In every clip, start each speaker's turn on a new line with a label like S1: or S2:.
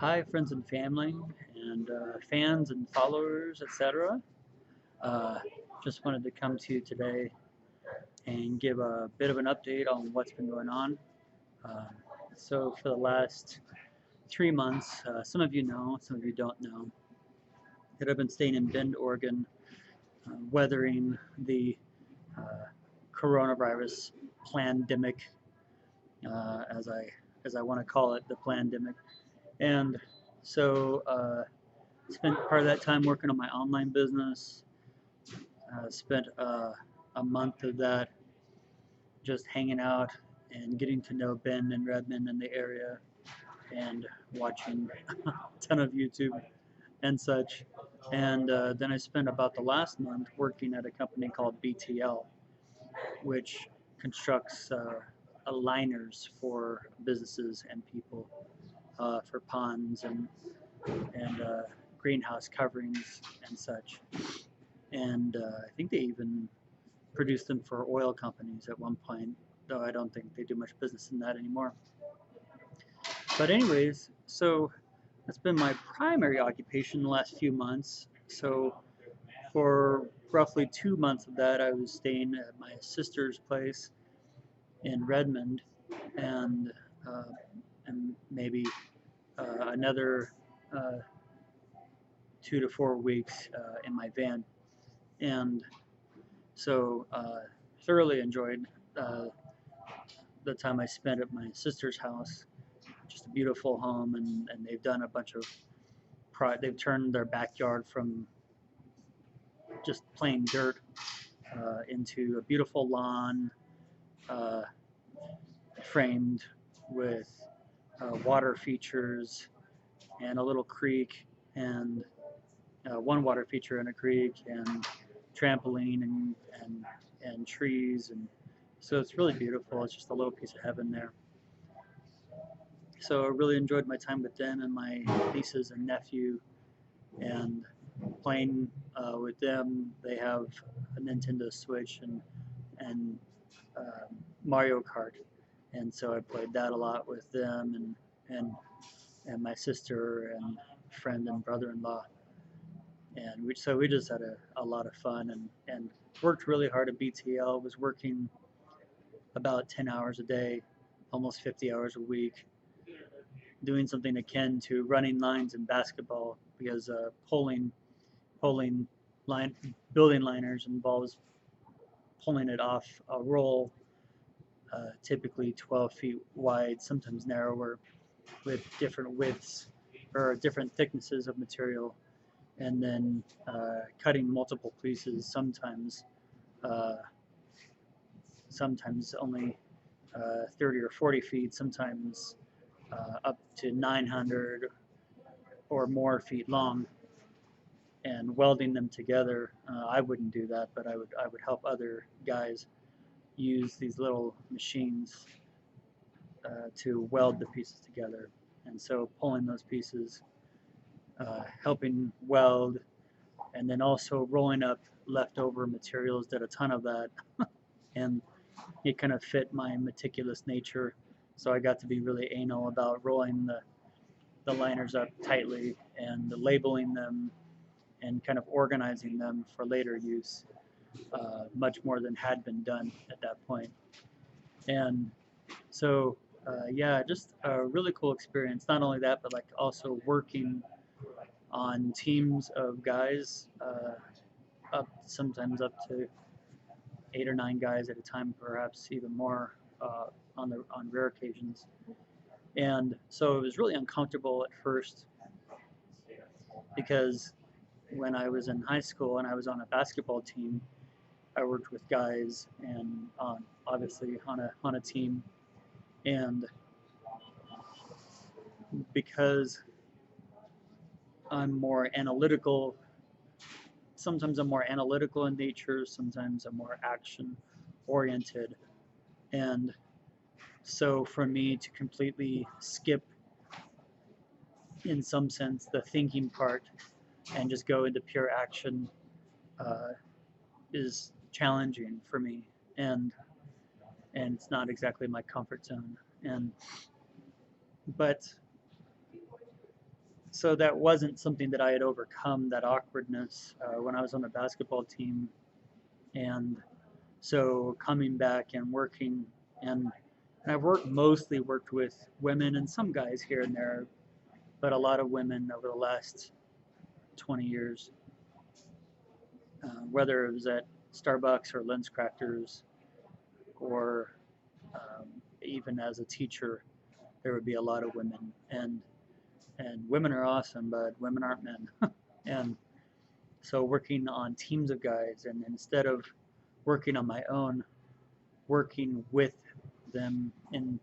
S1: Hi, friends and family, and fans and followers, etc. Uh, just wanted to come to you today and give a bit of an update on what's been going on. Uh, so, for the last 3 months, some of you know, some of you don't know, that I've been staying in Bend, Oregon, weathering the uh, coronavirus pandemic, as I want to call it, the pandemic. And so, spent part of that time working on my online business. Spent a month of that just hanging out and getting to know Ben and Redmond in the area and watching a ton of YouTube and such. And then I spent about the last month working at a company called BTL, which constructs liners for businesses and people, for ponds and greenhouse coverings and such. And I think they even produced them for oil companies at one point, though I don't think they do much business in that anymore. But anyways, so that's been my primary occupation the last few months. So for roughly 2 months of that, I was staying at my sister's place in Redmond, and uh, and maybe another 2 to 4 weeks in my van. And so thoroughly enjoyed uh, the time I spent at my sister's house. Just a beautiful home, and they've done a bunch of they've turned their backyard from just plain dirt into a beautiful lawn, uh, framed with water features and a little creek, and one water feature in a creek, and trampoline and trees, and so it's really beautiful. It's just a little piece of heaven there. So I really enjoyed my time with them and my nieces and nephew, and playing with them. They have a Nintendo Switch and Mario Kart, and so I played that a lot with them and my sister and friend and brother-in-law, and we just had a lot of fun and worked really hard at BTL. Was working about 10 hours a day, almost 50 hours a week, doing something akin to running lines in basketball, because pulling line building liners involves pulling it off a roll, typically 12 feet wide, sometimes narrower, with different widths or different thicknesses of material, and then cutting multiple pieces, uh, sometimes only 30 or 40 feet, sometimes up to 900 or more feet long, and welding them together. I wouldn't do that, but I would help other guys use these little machines to weld the pieces together. And so pulling those pieces, helping weld, and then also rolling up leftover materials, did a ton of that. And it kind of fit my meticulous nature. So I got to be really anal about rolling the liners up tightly and labeling them and kind of organizing them for later use, much more than had been done at that point. And so, yeah, just a really cool experience. Not only that, but like also working on teams of guys, sometimes up to 8 or 9 guys at a time, perhaps even more on rare occasions. And so it was really uncomfortable at first, because when I was in high school and I was on a basketball team, I worked with guys and obviously on a team, and because I'm more analytical, sometimes I'm more analytical in nature, sometimes I'm more action oriented, and so for me to completely skip, in some sense, the thinking part and just go into pure action uh, is challenging for me, and it's not exactly my comfort zone. And but so that wasn't something that I had overcome, that awkwardness, when I was on the basketball team. And so coming back and working, and I've mostly worked with women and some guys here and there, but a lot of women over the last 20 years, whether it was at Starbucks or Lens Crafters, or even as a teacher, there would be a lot of women. And women are awesome, but women aren't men. And so working on teams of guys, and instead of working on my own, working with them in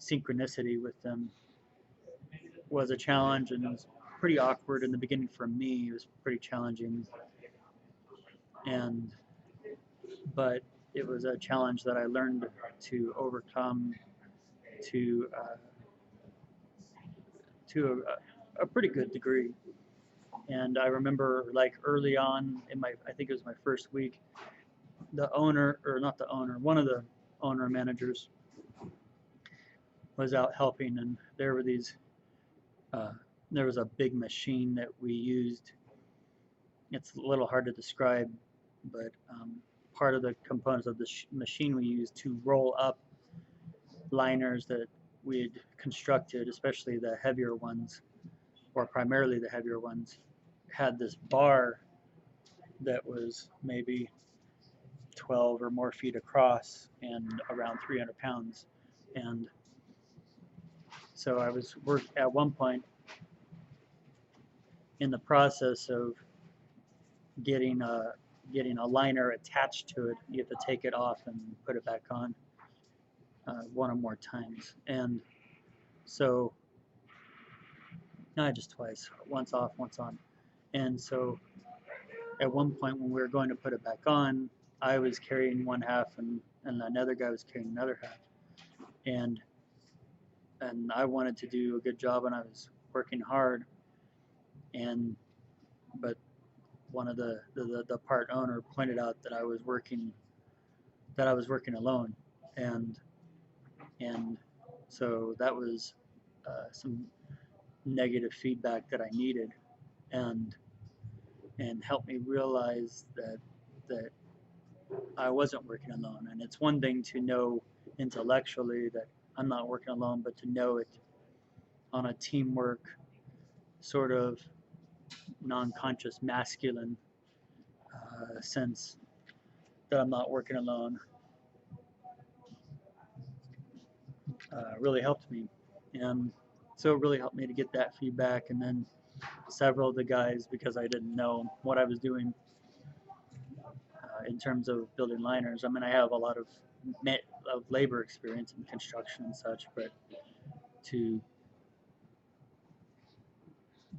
S1: synchronicity with them was a challenge, and it was pretty awkward in the beginning for me. It was pretty challenging, and but it was a challenge that I learned to overcome to a pretty good degree. And I remember, like, early on in my, I think it was my first week, the owner, or not the owner, one of the owner managers was out helping, and there were these, uh, there was a big machine that we used. It's a little hard to describe, but part of the components of the machine we used to roll up liners that we had constructed, especially the heavier ones, or primarily the heavier ones, had this bar that was maybe 12 or more feet across and around 300 pounds. And so I was at one point in the process of getting a liner attached to it. You have to take it off and put it back on one or more times. And so, not just twice, once off, once on. And so at one point when we were going to put it back on, I was carrying one half, and another guy was carrying another half. And I wanted to do a good job, and I was working hard. And but one of the part owner pointed out that I was working alone, and so that was some negative feedback that I needed, and helped me realize that I wasn't working alone. And it's one thing to know intellectually that I'm not working alone, but to know it on a teamwork, sort of non-conscious masculine sense, that I'm not working alone, really helped me. And so it really helped me to get that feedback. And then several of the guys, because I didn't know what I was doing in terms of building liners. I mean, I have a lot of labor experience in construction and such, but to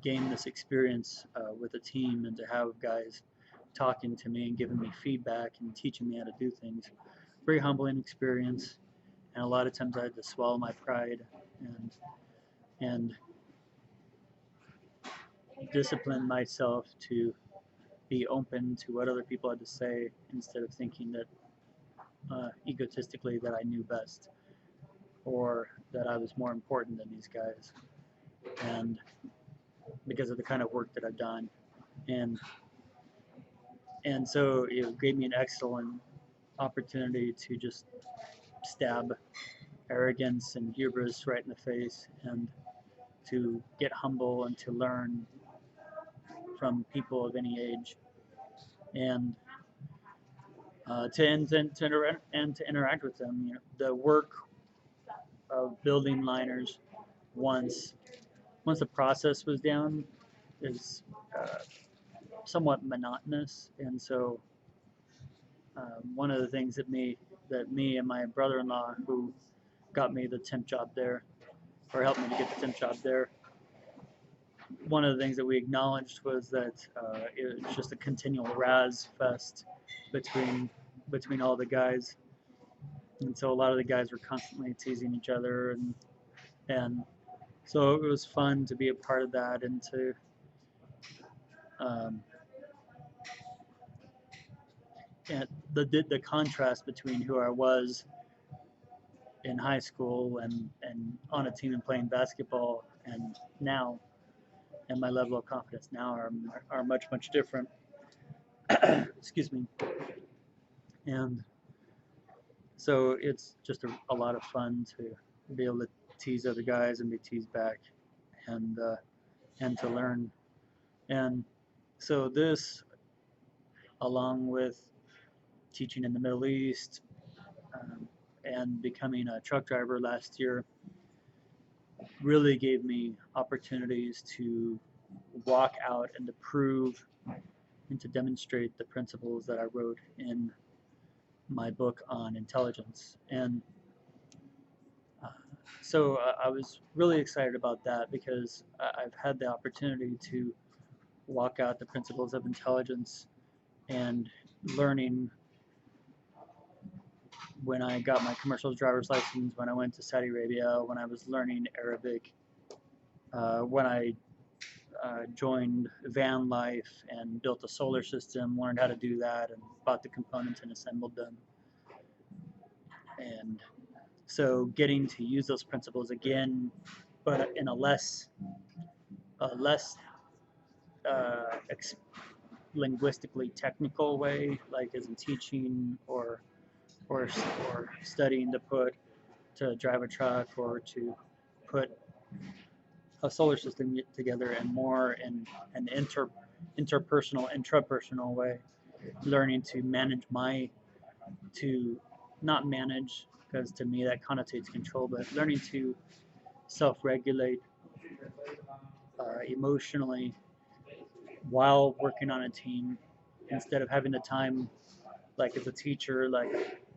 S1: gain this experience with a team, and to have guys talking to me and giving me feedback and teaching me how to do things, very humbling experience. And a lot of times I had to swallow my pride and discipline myself to be open to what other people had to say, instead of thinking that egotistically that I knew best, or that I was more important than these guys, and because of the kind of work that I've done. And so it gave me an excellent opportunity to just stab arrogance and hubris right in the face, and to get humble and to learn from people of any age, and to interact with them. You know, the work of building liners, once the process was down, is somewhat monotonous. And so one of the things that me and my brother-in-law, who got me the temp job there, or helped me to get the temp job there, one of the things that we acknowledged was that it was just a continual razz fest between all the guys. And so a lot of the guys were constantly teasing each other, and so it was fun to be a part of that, and to and the contrast between who I was in high school and on a team and playing basketball, and now and my level of confidence now are much, much different. Excuse me. And so it's just a lot of fun to be able to tease other guys and be teased back, and to learn. And so this, along with teaching in the Middle East, and becoming a truck driver last year, really gave me opportunities to walk out and to prove and to demonstrate the principles that I wrote in my book on intelligence. And so I was really excited about that because I've had the opportunity to walk out the principles of intelligence and learning when I got my commercial driver's license, when I went to Saudi Arabia, when I was learning Arabic, when I joined van life and built a solar system, learned how to do that, and bought the components and assembled them. And so getting to use those principles again, but in a less uh, linguistically technical way, like as in teaching or studying to drive a truck or to put a solar system together, and more in an intrapersonal way, learning to manage to not manage, because to me that connotates control, but learning to self-regulate emotionally while working on a team, instead of having the time, like as a teacher, like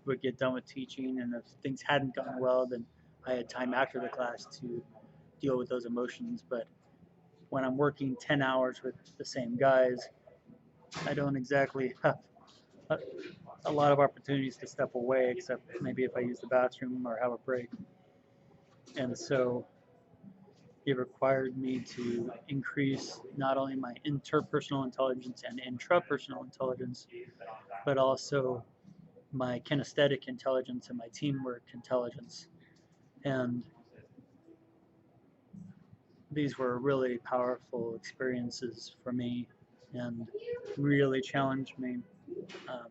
S1: would get done with teaching, and if things hadn't gone well, then I had time after the class to deal with those emotions. But when I'm working 10 hours with the same guys, I don't exactly have a, a lot of opportunities to step away, except maybe if I use the bathroom or have a break. And so it required me to increase not only my interpersonal intelligence and intrapersonal intelligence, but also my kinesthetic intelligence and my teamwork intelligence. And these were really powerful experiences for me and really challenged me. Um,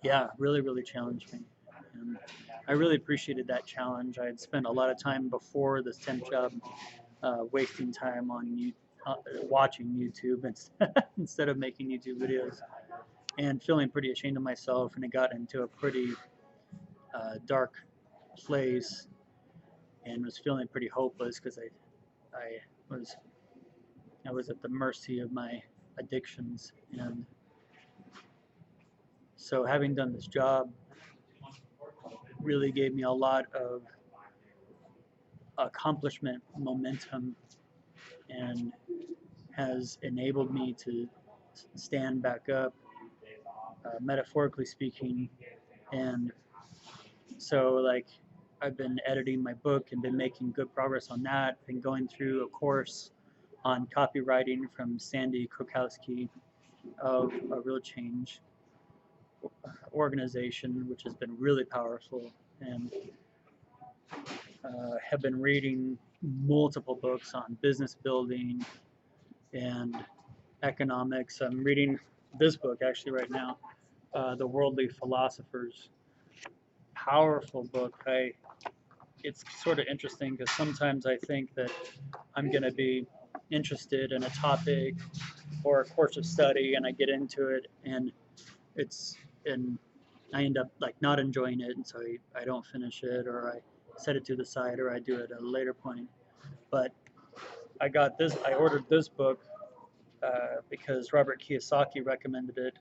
S1: yeah, really, really challenged me. And I really appreciated that challenge. I had spent a lot of time before this temp job wasting time on watching YouTube instead of making YouTube videos, and feeling pretty ashamed of myself. And it got into a pretty dark place, and was feeling pretty hopeless because I was I was at the mercy of my addictions. And so having done this job really gave me a lot of accomplishment momentum, and has enabled me to stand back up, metaphorically speaking. And so, like, I've been editing my book and been making good progress on that. Been going through a course on copywriting from Sandy Krokowski of A Real Change organization, which has been really powerful. And have been reading multiple books on business building and economics. I'm reading this book actually right now, The Worldly Philosophers. Powerful book. It's sort of interesting because sometimes I think that I'm going to be interested in a topic or a course of study, and I get into it, and it's and I end up like not enjoying it, and so I don't finish it, or I set it to the side, or I do it at a later point. But I ordered this book because Robert Kiyosaki recommended it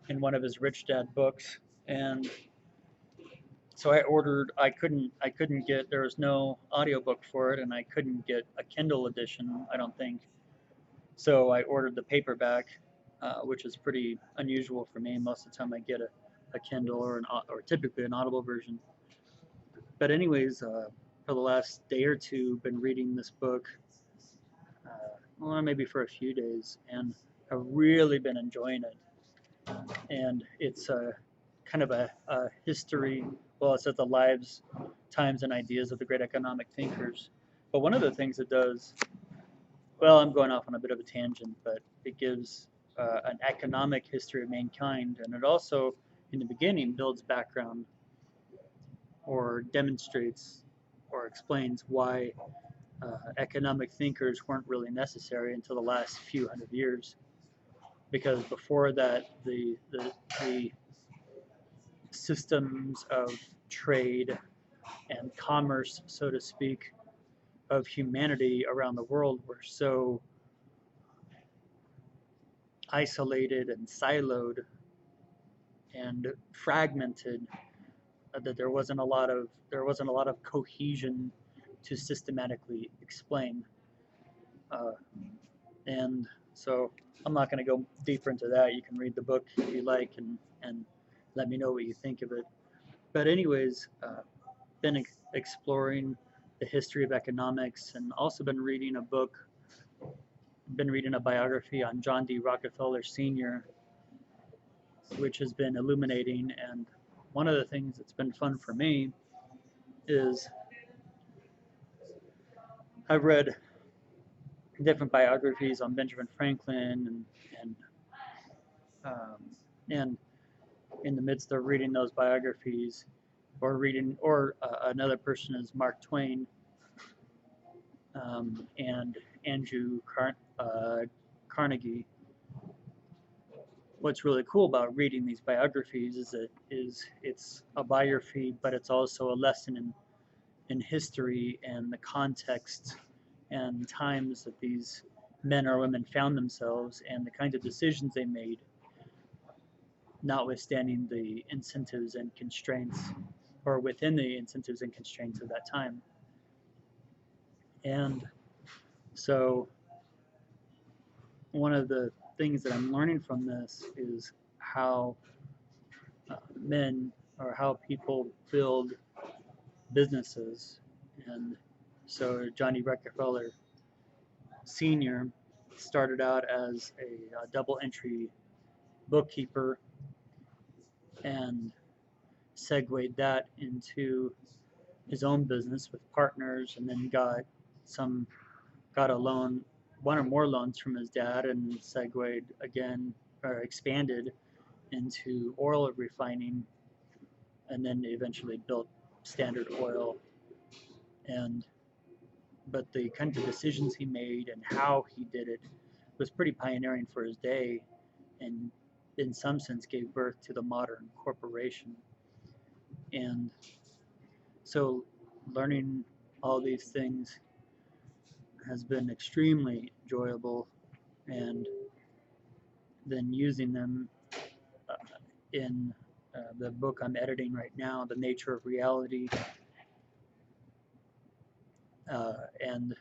S1: in one of his Rich Dad books. And so I couldn't get, there was no audiobook for it, and I couldn't get a Kindle edition, I don't think. So I ordered the paperback, which is pretty unusual for me. Most of the time I get a Kindle or typically an Audible version. But anyways, for the last day or two, been reading this book, well, maybe for a few days, and I've really been enjoying it. And it's kind of a history. Well, it says the lives, times, and ideas of the great economic thinkers. But one of the things it does, well, I'm going off on a bit of a tangent, but it gives an economic history of mankind, and it also, in the beginning, builds background or demonstrates or explains why economic thinkers weren't really necessary until the last few hundred years. Because before that, the systems of trade and commerce, so to speak, of humanity around the world were so isolated and siloed and fragmented that there wasn't a lot of cohesion to systematically explain. Uh, and so I'm not going to go deeper into that. You can read the book if you like and let me know what you think of it. But anyways, been exploring the history of economics and also been reading a biography on John D. Rockefeller Sr., which has been illuminating. And one of the things that's been fun for me is I've read different biographies on Benjamin Franklin um, and in the midst of reading those biographies or another person is Mark Twain and Andrew Carnegie. What's really cool about reading these biographies is it's a biography, but it's also a lesson in history and the context and times that these men or women found themselves and the kinds of decisions they made, notwithstanding the incentives and constraints, or within the incentives and constraints of that time. And so, one of the things that I'm learning from this is how men or how people build businesses. And so, Johnny Rockefeller Sr. started out as a double entry bookkeeper and segued that into his own business with partners, and then got a loan, one or more loans from his dad, and segued again or expanded into oil refining, and then eventually built Standard Oil. And but the kind of decisions he made and how he did it was pretty pioneering for his day, and in some sense gave birth to the modern corporation. And so learning all these things has been extremely enjoyable, and then using them uh, in the book I'm editing right now, The Nature of Reality, and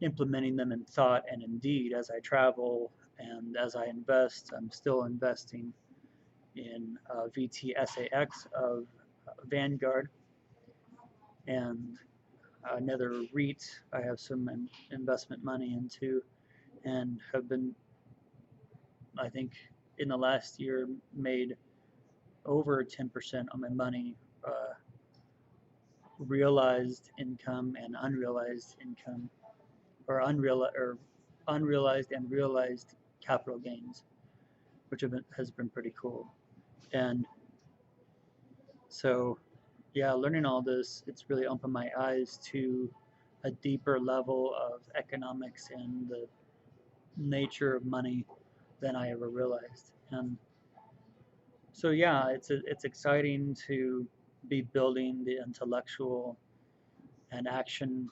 S1: implementing them in thought and in deed as I travel and as I invest. I'm still investing in VTSAX of Vanguard and another REIT I have some investment money into, and have been, I think, in the last year made over 10% on my money, realized income and unrealized income, or unrealized and realized capital gains, which has been pretty cool. And so, yeah, learning all this, it's really opened my eyes to a deeper level of economics and the nature of money than I ever realized. And so, yeah, it's exciting to be building the intellectual and action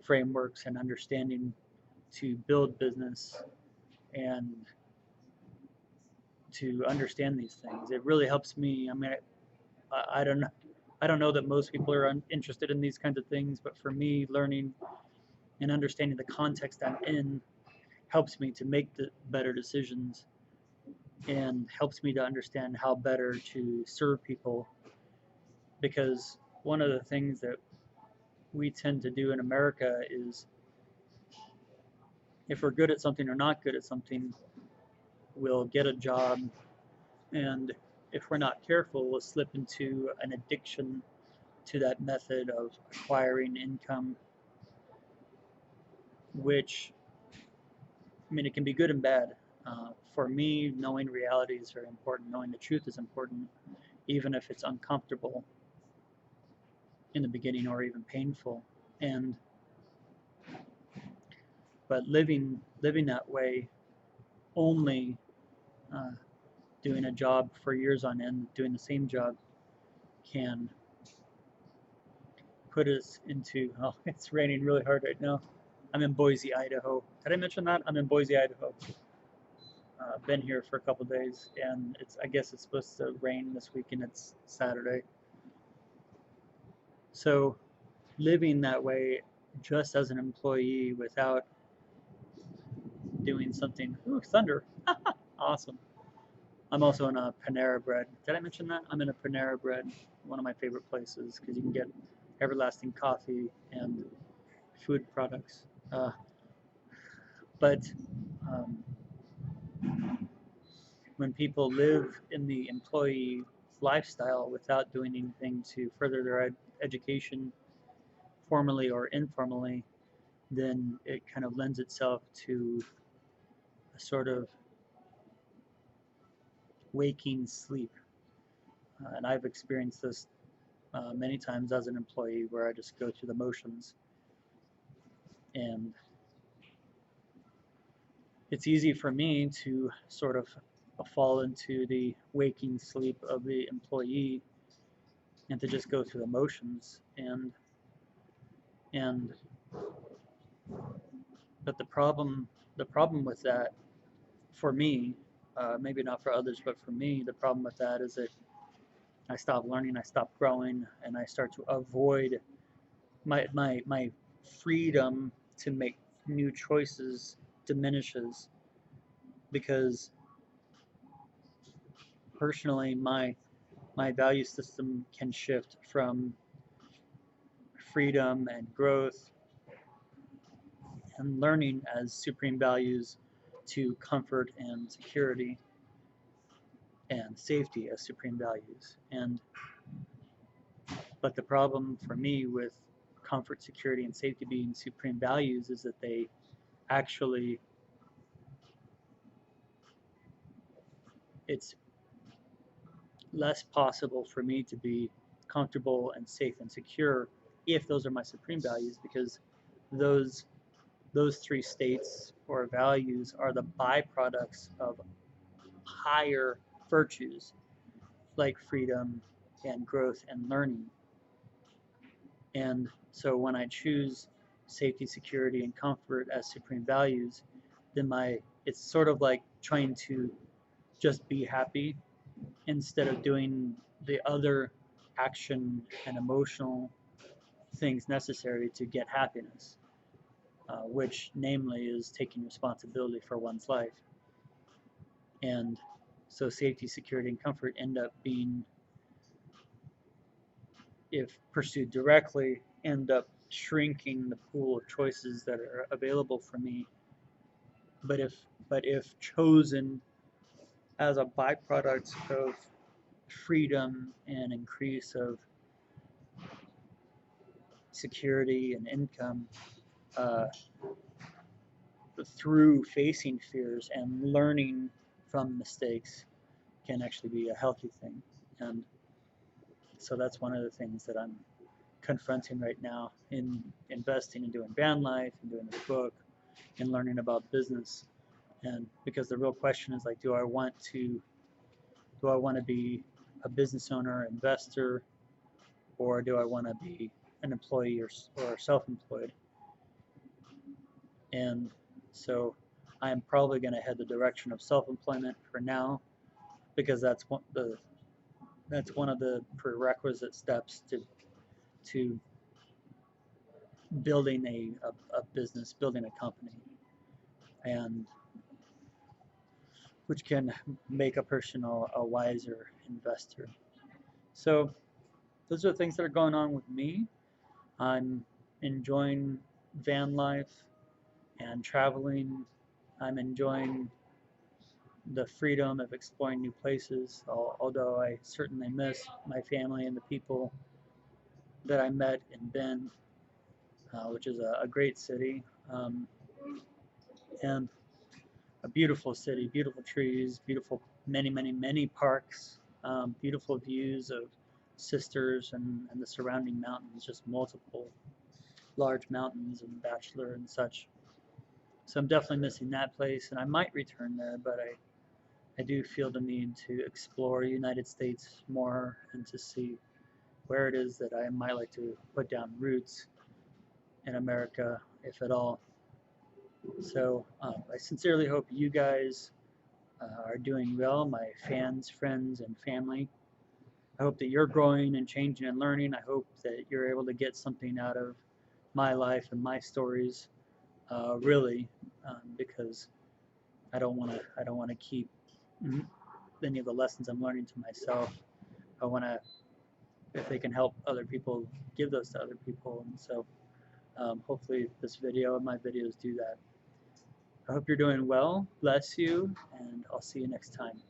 S1: frameworks and understanding to build business and to understand these things. It really helps me. I mean, I don't know that most people are interested in these kinds of things, but for me, learning and understanding the context I'm in helps me to make the better decisions and helps me to understand how better to serve people. Because one of the things that we tend to do in America is, if we're good at something or not good at something, we'll get a job, and if we're not careful, we'll slip into an addiction to that method of acquiring income, which, I mean, it can be good and bad. For me, knowing reality is very important. Knowing the truth is important, even if it's uncomfortable in the beginning or even painful. And but living that way, only uh, doing a job for years on end, doing the same job, can put us into. Oh, it's raining really hard right now. I'm in Boise, Idaho. Did I mention that? I'm in Boise, Idaho. Been here for a couple days, and I guess it's supposed to rain this week, and it's Saturday. So living that way just as an employee without doing something. Ooh, thunder. Awesome. I'm also in a Panera Bread. Did I mention that? I'm in a Panera Bread, one of my favorite places, because you can get everlasting coffee and food products. But um, when people live in the employee lifestyle without doing anything to further their education, formally or informally, then it kind of lends itself to a sort of waking sleep. And I've experienced this many times as an employee where I just go through the motions. And it's easy for me to sort of fall into the waking sleep of the employee and to just go through the motions. And but the problem with that, for me, maybe not for others, but for me, the problem with that is that I stop learning, I stop growing, and I start to avoid my freedom to make new choices diminishes, because personally my value system can shift from freedom and growth and learning as supreme values to comfort and security and safety as supreme values. And but the problem for me with comfort, security, and safety being supreme values is that they actually, it's less possible for me to be comfortable and safe and secure if those are my supreme values, because those those three states or values are the byproducts of higher virtues like freedom and growth and learning. And so when I choose safety, security, and comfort as supreme values, then it's sort of like trying to just be happy instead of doing the other action and emotional things necessary to get happiness, which namely is taking responsibility for one's life. And so safety, security, and comfort end up being, if pursued directly, end up shrinking the pool of choices that are available for me. But if chosen as a byproduct of freedom and increase of security and income, uh, through facing fears and learning from mistakes, can actually be a healthy thing. And so that's one of the things that I'm confronting right now in investing and doing van life and doing this book and learning about business. And because the real question is like, do I want to be a business owner, investor, or do I want to be an employee or self-employed? And so I am probably going to head the direction of self-employment for now, because that's one of the prerequisite steps to building a business, building a company, and which can make a person a wiser investor. So those are things that are going on with me. I'm enjoying van life and traveling. I'm enjoying the freedom of exploring new places, although I certainly miss my family and the people that I met in Bend, which is a great city, and a beautiful city, beautiful trees, beautiful many parks, beautiful views of Sisters and the surrounding mountains, just multiple large mountains and Bachelor and such. So I'm definitely missing that place, and I might return there, but I do feel the need to explore the United States more and to see where it is that I might like to put down roots in America, if at all. So I sincerely hope you guys are doing well, my fans, friends, and family. I hope that you're growing and changing and learning. I hope that you're able to get something out of my life and my stories, really, because I don't want to keep any of the lessons I'm learning to myself. I want to, if they can help other people, give those to other people. And so hopefully this video and my videos do that. I hope you're doing well. Bless you, and I'll see you next time.